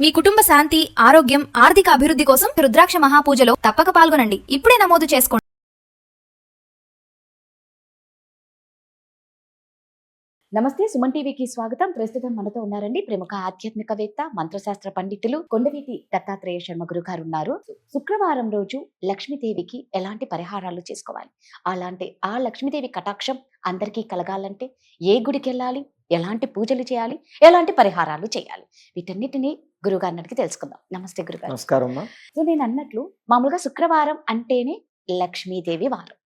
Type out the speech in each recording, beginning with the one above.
మీ కుటుంబ శాంతి, ఆరోగ్యం, ఆర్థిక అభివృద్ధి కోసం రుద్రాక్ష మహాపూజలో తప్పక పాల్గొనండి. ఇప్పుడే నమోదు చేసుకోండి. నమస్తే, సుమన్ టీవీకి స్వాగతం. ప్రస్తుతం మనతో ఉన్నారండి ప్రముఖ ఆధ్యాత్మికవేత్త, మంత్రశాస్త్ర పండితులు కొండవీటి దత్తాత్రేయ శర్మ గురు గారు ఉన్నారు. శుక్రవారం రోజు లక్ష్మీదేవికి ఎలాంటి పరిహారాలు చేసుకోవాలి, ఆ లక్ష్మీదేవి కటాక్షం అందరికీ కలగాలంటే ఏ గుడికి వెళ్ళాలి, ఎలాంటి పూజలు చేయాలి, ఎలాంటి పరిహారాలు చేయాలి, వీటన్నిటిని గురుగారిని అడిగి తెలుసుకుందాం. నమస్తే గురుగారు. నమస్కారం. సో నేను అన్నట్లు మామూలుగా శుక్రవారం అంటేనే లక్ష్మీదేవి వారం.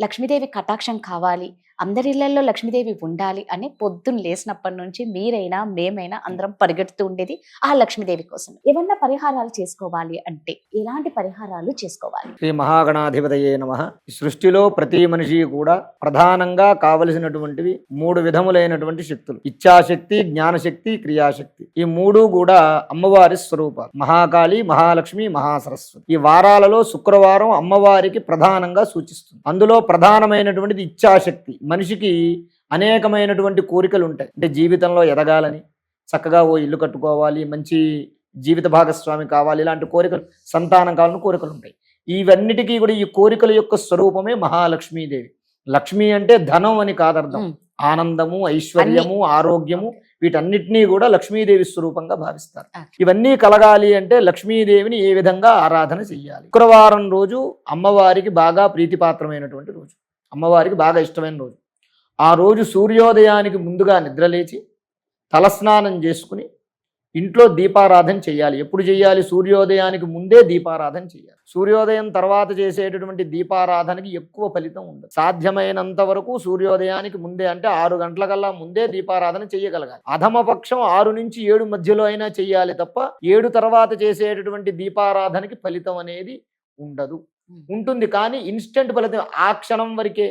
లక్ష్మీదేవి కటాక్షం కావాలి, అందరి ఇళ్లలో లక్ష్మీదేవి ఉండాలి అని పొద్దున్న లేసినప్పటి నుంచి మీరైనా మేమైనా అందరం పరిగెడుతూ ఉండేది ఆ లక్ష్మీదేవి కోసం. ఏమన్నా పరిహారాలు చేసుకోవాలి అంటే ఎలాంటి పరిహారాలు చేసుకోవాలి? శ్రీ మహాగణాధిపతయే నమః. సృష్టిలో ప్రతి మనిషి కూడా ప్రధానంగా కావలసినటువంటివి 3 విధములైనటువంటి శక్తులు: ఇచ్ఛాశక్తి, జ్ఞానశక్తి, క్రియాశక్తి. ఈ 3 కూడా అమ్మవారి స్వరూపాలు. మహాకాళి, మహాలక్ష్మి, మహాసరస్వతి. ఈ వారాలలో శుక్రవారం అమ్మవారికి ప్రధానంగా సూచిస్తుంది. అందులో ప్రధానమైనటువంటిది ఇచ్ఛాశక్తి. మనిషికి అనేకమైనటువంటి కోరికలు ఉంటాయి. అంటే జీవితంలో ఎదగాలని, చక్కగా ఓ ఇల్లు కట్టుకోవాలి, మంచి జీవిత భాగస్వామి కావాలి, ఇలాంటి కోరికలు, సంతానం కావాలని కోరికలు ఉంటాయి. ఇవన్నిటికీ కూడా ఈ కోరికల యొక్క స్వరూపమే మహాలక్ష్మీదేవి. లక్ష్మి అంటే ధనం అని కాదర్థం. ఆనందము, ఐశ్వర్యము, ఆరోగ్యము, వీటన్నిటినీ కూడా లక్ష్మీదేవి స్వరూపంగా భావిస్తారు. ఇవన్నీ కలగాలి అంటే లక్ష్మీదేవిని ఏ విధంగా ఆరాధన చెయ్యాలి? శుక్రవారం రోజు అమ్మవారికి బాగా ప్రీతిపాత్రమైనటువంటి రోజు, అమ్మవారికి బాగా ఇష్టమైన రోజు. ఆ రోజు సూర్యోదయానికి ముందుగా నిద్రలేచి తలస్నానం చేసుకుని ఇంట్లో దీపారాధన చేయాలి. ఎప్పుడు చేయాలి? సూర్యోదయానికి ముందే దీపారాధన చేయాలి. సూర్యోదయం తర్వాత చేసేటటువంటి దీపారాధనకి ఎక్కువ ఫలితం ఉండదు. సాధ్యమైనంత వరకు సూర్యోదయానికి ముందే, అంటే 6 గంటల ముందే దీపారాధన చేయగలగాలి. అధమపక్షం 6 నుంచి 7 మధ్యలో అయినా చెయ్యాలి తప్ప 7 తర్వాత చేసేటటువంటి దీపారాధనకి ఫలితం అనేది ఉండదు. ఉంటుంది కానీ ఇన్స్టెంట్ ఫలితం, ఆ క్షణం వరకే,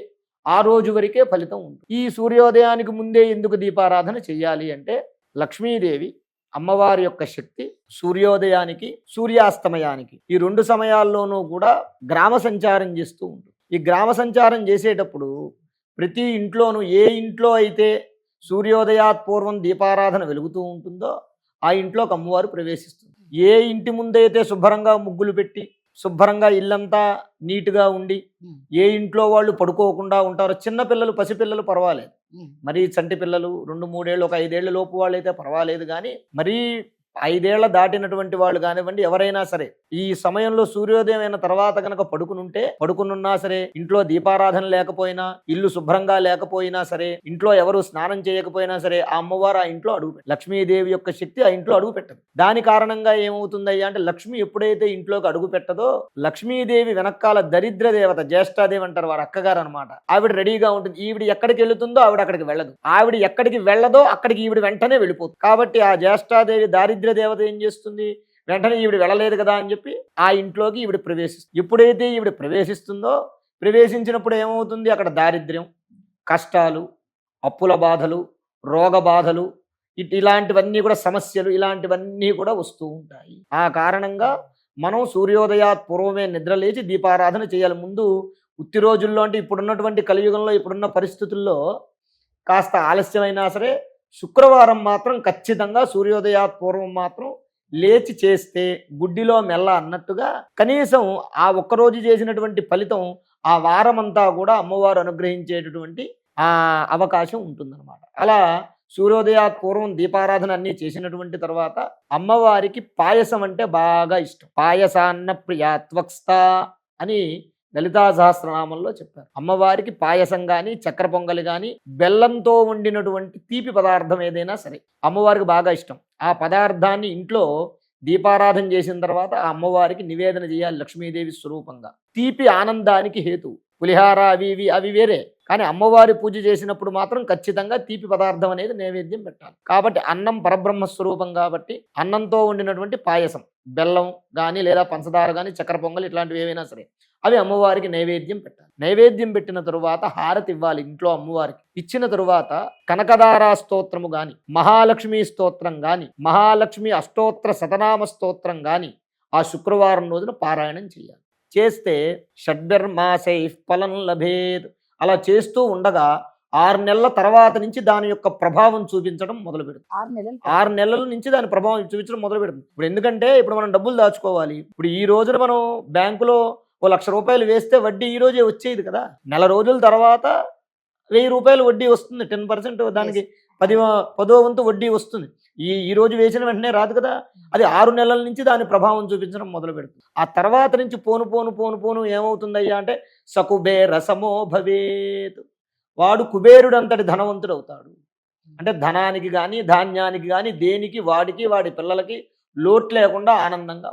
ఆ రోజు వరకే ఫలితం ఉంటుంది. ఈ సూర్యోదయానికి ముందే ఎందుకు దీపారాధన చెయ్యాలి అంటే లక్ష్మీదేవి అమ్మవారి యొక్క శక్తి సూర్యోదయానికి, సూర్యాస్తమయానికి, ఈ 2 సమయాల్లోనూ కూడా గ్రామ సంచారం చేస్తూ ఉంటుంది. ఈ గ్రామ సంచారం చేసేటప్పుడు ప్రతి ఇంట్లోనూ, ఏ ఇంట్లో అయితే సూర్యోదయాత్ పూర్వం దీపారాధన వెలుగుతూ ఉంటుందో ఆ ఇంట్లోకి అమ్మవారు ప్రవేశిస్తుంది. ఏ ఇంటి ముందైతే శుభ్రంగా ముగ్గులు పెట్టి శుభ్రంగా ఇల్లంతా నీట్గా ఉండి ఏ ఇంట్లో వాళ్ళు పడుకోకుండా ఉంటారో, చిన్నపిల్లలు, పసిపిల్లలు పర్వాలేదు, మరీ చంటి పిల్లలు 2-3 ఏళ్ళు, ఒక 5 ఏళ్ల లోపు వాళ్ళు అయితే పర్వాలేదు, కానీ మరీ 5 ఏళ్ల దాటినటువంటి వాళ్ళు కానివ్వండి, ఎవరైనా సరే ఈ సమయంలో సూర్యోదయం అయిన తర్వాత కనుక పడుకునున్నా సరే, ఇంట్లో దీపారాధన లేకపోయినా, ఇల్లు శుభ్రంగా లేకపోయినా సరే, ఇంట్లో ఎవరు స్నానం చేయకపోయినా సరే, ఆ అమ్మవారు ఆ ఇంట్లో అడుగు, లక్ష్మీదేవి యొక్క శక్తి ఆ ఇంట్లో అడుగు పెట్టదు. దాని కారణంగా ఏమవుతుందయ్యా అంటే లక్ష్మి ఎప్పుడైతే ఇంట్లోకి అడుగు పెట్టదో, లక్ష్మీదేవి వెనకాల దరిద్ర దేవత, జ్యేష్ఠాదేవి అంటారు, వారు అక్కగారు అనమాట, ఆవిడ రెడీగా ఉంటుంది. ఈవిడ ఎక్కడికి వెళుతుందో ఆవిడ అక్కడికి వెళ్ళదు, ఆవిడ ఎక్కడికి వెళ్ళదో అక్కడికి ఈవిడ వెంటనే వెళ్ళిపోతుంది. కాబట్టి ఆ జ్యేష్ఠాదేవి దారిద్ర దేవత ఏం చేస్తుంది, వెంటనే ఈవిడ వెళ్ళలేదు కదా అని చెప్పి ఆ ఇంట్లోకి ఈవిడ ప్రవేశిస్తుంది. ఎప్పుడైతే ఈవిడ ప్రవేశిస్తుందో, ప్రవేశించినప్పుడు ఏమవుతుంది, అక్కడ దారిద్ర్యం, కష్టాలు, అప్పుల బాధలు, రోగ బాధలు, ఇలాంటివన్నీ కూడా, సమస్యలు, ఇలాంటివన్నీ కూడా వస్తూ ఉంటాయి. ఆ కారణంగా మనం సూర్యోదయాత్ పూర్వమే నిద్రలేచి దీపారాధన చేయాలి. ముందు ఉత్తి రోజుల్లో, అంటే ఇప్పుడున్నటువంటి కలియుగంలో, ఇప్పుడున్న పరిస్థితుల్లో కాస్త ఆలస్యమైనా సరే శుక్రవారం మాత్రం ఖచ్చితంగా సూర్యోదయాత్ పూర్వం మాత్రం లేచి చేస్తే గుడ్డిలో మెల్ల అన్నట్టుగా కనీసం ఆ ఒక్కరోజు చేసినటువంటి ఫలితం ఆ వారమంతా కూడా అమ్మవారు అనుగ్రహించేటటువంటి ఆ అవకాశం ఉంటుందన్నమాట. అలా సూర్యోదయాత్ పూర్వం దీపారాధన అన్నీ చేసినటువంటి తర్వాత అమ్మవారికి పాయసం అంటే బాగా ఇష్టం. పాయసాన్న ప్రియాత్వక్స్త అని లలితా సహస్రనామంలో చెప్పారు. అమ్మవారికి పాయసం కానీ, చక్కెర పొంగలి కానీ, బెల్లంతో వండినటువంటి తీపి పదార్థం ఏదైనా సరే అమ్మవారికి బాగా ఇష్టం. ఆ పదార్థాన్ని ఇంట్లో దీపారాధన చేసిన తర్వాత ఆ అమ్మవారికి నివేదన చేయాలి లక్ష్మీదేవి స్వరూపంగా. తీపి ఆనందానికి హేతు. పులిహార అవి వేరే, కానీ అమ్మవారి పూజ చేసినప్పుడు మాత్రం ఖచ్చితంగా తీపి పదార్థం అనేది నైవేద్యం పెట్టాలి. కాబట్టి అన్నం పరబ్రహ్మ స్వరూపం కాబట్టి అన్నంతో వండినటువంటి పాయసం, బెల్లం కానీ లేదా పంచదార కానీ, చక్కెర పొంగలి, ఇట్లాంటివి ఏవైనా సరే అవి అమ్మవారికి నైవేద్యం పెట్టాలి. నైవేద్యం పెట్టిన తరువాత హారతి ఇవ్వాలి ఇంట్లో అమ్మవారికి. ఇచ్చిన తరువాత కనకదారా స్తోత్రము గాని, మహాలక్ష్మి స్తోత్రం గాని, మహాలక్ష్మి అష్టోత్తర శతనామ స్తోత్రం గాని ఆ శుక్రవారం రోజున పారాయణం చేయాలి. చేస్తే షడ్భిర్మాసై ఫలం లభేద్. అలా చేస్తూ ఉండగా 6 నెలల తర్వాత నుంచి దాని యొక్క ప్రభావం చూపించడం మొదలు పెడుతుంది. 6 నెలలు 6 నెలల నుంచి దాని ప్రభావం చూపించడం మొదలు పెడుతుంది. ఇప్పుడు ఎందుకంటే ఇప్పుడు మనం డబ్బులు దాచుకోవాలి. ఇప్పుడు ఈ రోజున మనం బ్యాంకులో ఓ ₹1,00,000 వేస్తే వడ్డీ ఈ రోజే వచ్చేది కదా. నెల రోజుల తర్వాత ₹1,000 వడ్డీ వస్తుంది. 10% దానికి 10వ వంతు వడ్డీ వస్తుంది. ఈ రోజు వేసిన వెంటనే రాదు కదా. అది 6 నెలల నుంచి దాని ప్రభావం చూపించడం మొదలు పెడుతుంది. ఆ తర్వాత నుంచి పోను ఏమవుతుందయ్యా అంటే సకుబేర సమో భవేత్, వాడు కుబేరుడు అంతటి ధనవంతుడు అవుతాడు. అంటే ధనానికి కానీ ధాన్యానికి కానీ దేనికి వాడికి వాడి పిల్లలకి లోటు లేకుండా ఆనందంగా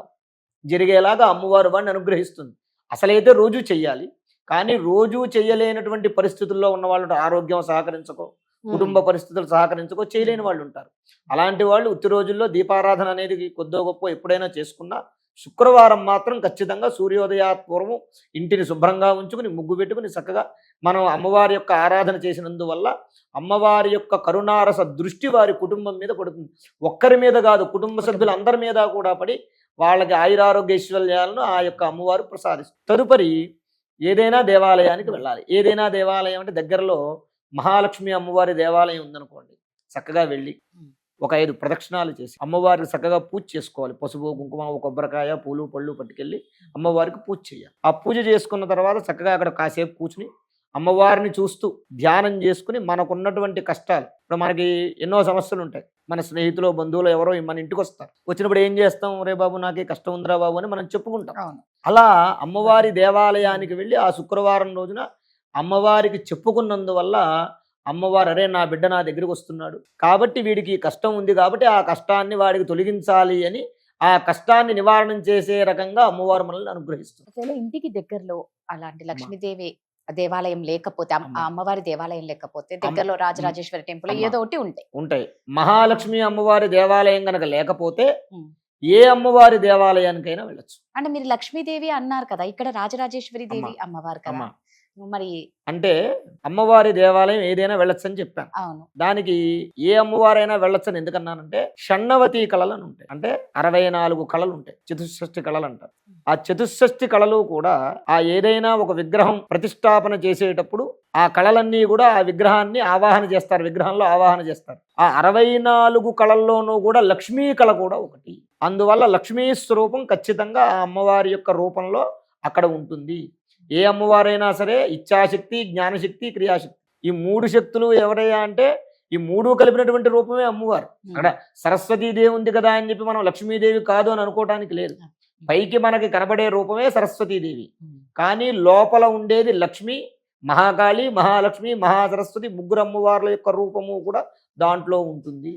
జరిగేలాగా అమ్మవారు వాడిని అనుగ్రహిస్తుంది. అసలైతే రోజు చెయ్యాలి, కానీ రోజు చెయ్యలేనటువంటి పరిస్థితుల్లో ఉన్న వాళ్ళు ఆరోగ్యం సహకరించకో, కుటుంబ పరిస్థితులు సహకరించకో చేయలేని వాళ్ళు ఉంటారు. అలాంటి వాళ్ళు ఉత్తి రోజుల్లో దీపారాధన అనేది కొద్దో గొప్ప ఎప్పుడైనా చేసుకున్నా శుక్రవారం మాత్రం ఖచ్చితంగా సూర్యోదయాత్పూర్వం ఇంటిని శుభ్రంగా ఉంచుకుని ముగ్గు పెట్టుకుని చక్కగా మనం అమ్మవారి యొక్క ఆరాధన చేసినందువల్ల అమ్మవారి యొక్క కరుణారస దృష్టి వారి కుటుంబం మీద పడుతుంది. ఒక్కరి మీద కాదు, కుటుంబ సభ్యులందరి మీద కూడా పడి వాళ్ళకి ఆయురారోగ్యైశ్వర్యాలను ఆ యొక్క అమ్మవారు ప్రసాదిస్తుంది. తదుపరి ఏదైనా దేవాలయానికి వెళ్ళాలి. ఏదైనా దేవాలయం అంటే దగ్గరలో మహాలక్ష్మి అమ్మవారి దేవాలయం ఉందనుకోండి, చక్కగా వెళ్ళి ఒక 5 ప్రదక్షిణాలు చేసి అమ్మవారికి చక్కగా పూజ చేసుకోవాలి. పసుపు కుంకుమ కొబ్బరికాయ పూలు పళ్ళు పట్టుకెళ్ళి అమ్మవారికి పూజ చేయాలి. ఆ పూజ చేసుకున్న తర్వాత చక్కగా అక్కడ కాసేపు కూర్చుని అమ్మవారిని చూస్తూ ధ్యానం చేసుకుని మనకున్నటువంటి కష్టాలు, ఇప్పుడు మనకి ఎన్నో సమస్యలు ఉంటాయి, మన స్నేహితులు బంధువులు ఎవరో మన ఇంటికి వస్తారు. వచ్చినప్పుడు ఏం చేస్తాం, రే బాబు నాకే కష్టం ఉందిరా బాబు అని మనం చెప్పుకుంటాం. అలా అమ్మవారి దేవాలయానికి వెళ్ళి ఆ శుక్రవారం రోజున అమ్మవారికి చెప్పుకున్నందువల్ల అమ్మవారు అరే నా బిడ్డ నా దగ్గరికి వస్తున్నాడు కాబట్టి వీడికి కష్టం ఉంది కాబట్టి ఆ కష్టాన్ని వాడికి తొలగించాలి అని ఆ కష్టాన్ని నివారణ చేసే రకంగా అమ్మవారు మనల్ని అనుగ్రహిస్తుంది. ఒకవేళ ఇంటికి దగ్గరలో అలాంటి లక్ష్మీదేవి దేవాలయం లేకపోతే, ఆ అమ్మవారి దేవాలయం లేకపోతే దగ్గరలో రాజరాజేశ్వరి టెంపుల్ ఏదో ఒకటి ఉంటాయి. మహాలక్ష్మి అమ్మవారి దేవాలయం కనుక లేకపోతే ఏ అమ్మవారి దేవాలయానికైనా వెళ్ళొచ్చు. అంటే మీరు లక్ష్మీదేవి అన్నారు కదా, ఇక్కడ రాజరాజేశ్వరి దేవి అమ్మవారు కదా, మరి అంటే అమ్మవారి దేవాలయం ఏదైనా వెళ్ళొచ్చు అని చెప్పాను. అవును, దానికి ఏ అమ్మవారైనా వెళ్ళొచ్చని ఎందుకన్నానంటే షణ్ణవతి కళలు అని ఉంటాయి. అంటే 64 కళలు ఉంటాయి, చతుషష్ఠి కళలు అంటారు. ఆ చతుషష్ఠి కళలు కూడా ఆ ఏదైనా ఒక విగ్రహం ప్రతిష్టాపన చేసేటప్పుడు ఆ కళలన్నీ కూడా ఆ విగ్రహాన్ని ఆవాహన చేస్తారు, విగ్రహంలో ఆవాహన చేస్తారు. ఆ 64 కళల్లోనూ కూడా లక్ష్మీ కళ కూడా ఒకటి. అందువల్ల లక్ష్మీ స్వరూపం ఖచ్చితంగా ఆ అమ్మవారి యొక్క రూపంలో అక్కడ ఉంటుంది. ఏ అమ్మవారైనా సరే ఇచ్ఛాశక్తి, జ్ఞానశక్తి, క్రియాశక్తి, ఈ 3 శక్తులు ఎవరయ్యా అంటే ఈ 3 కలిపినటువంటి రూపమే అమ్మవారు. అక్కడ సరస్వతీదేవి ఉంది కదా అని చెప్పి మనం లక్ష్మీదేవి కాదు అని అనుకోవటానికి లేదు. పైకి మనకి కనబడే రూపమే సరస్వతీదేవి, కానీ లోపల ఉండేది లక్ష్మి, మహాకాళి, మహాలక్ష్మి, మహాసరస్వతి, 3 అమ్మవార్ల యొక్క రూపము కూడా దాంట్లో ఉంటుంది.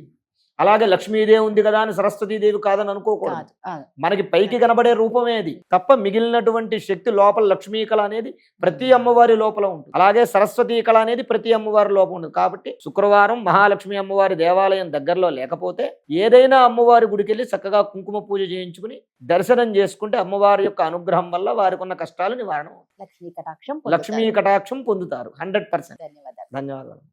అలాగే లక్ష్మీదేవి ఉంది కదా అని సరస్వతీదేవి కాదని అనుకోకూడదు. మనకి పైకి కనబడే రూపమే అది తప్ప మిగిలినటువంటి శక్తి లోపల లక్ష్మీ కళ అనేది ప్రతి అమ్మవారి లోపల ఉంటుంది. అలాగే సరస్వతీ కళ అనేది ప్రతి అమ్మవారి లోపల ఉంటుంది. కాబట్టి శుక్రవారం మహాలక్ష్మి అమ్మవారి దేవాలయం దగ్గరలో లేకపోతే ఏదైనా అమ్మవారి గుడికి వెళ్ళి చక్కగా కుంకుమ పూజ చేయించుకుని దర్శనం చేసుకుంటే అమ్మవారి యొక్క అనుగ్రహం వల్ల వారికి ఉన్న కష్టాలు నివారణ, లక్ష్మీ కటాక్షం పొందుతారు 100%. ధన్యవాదాలు. ధన్యవాదాలు.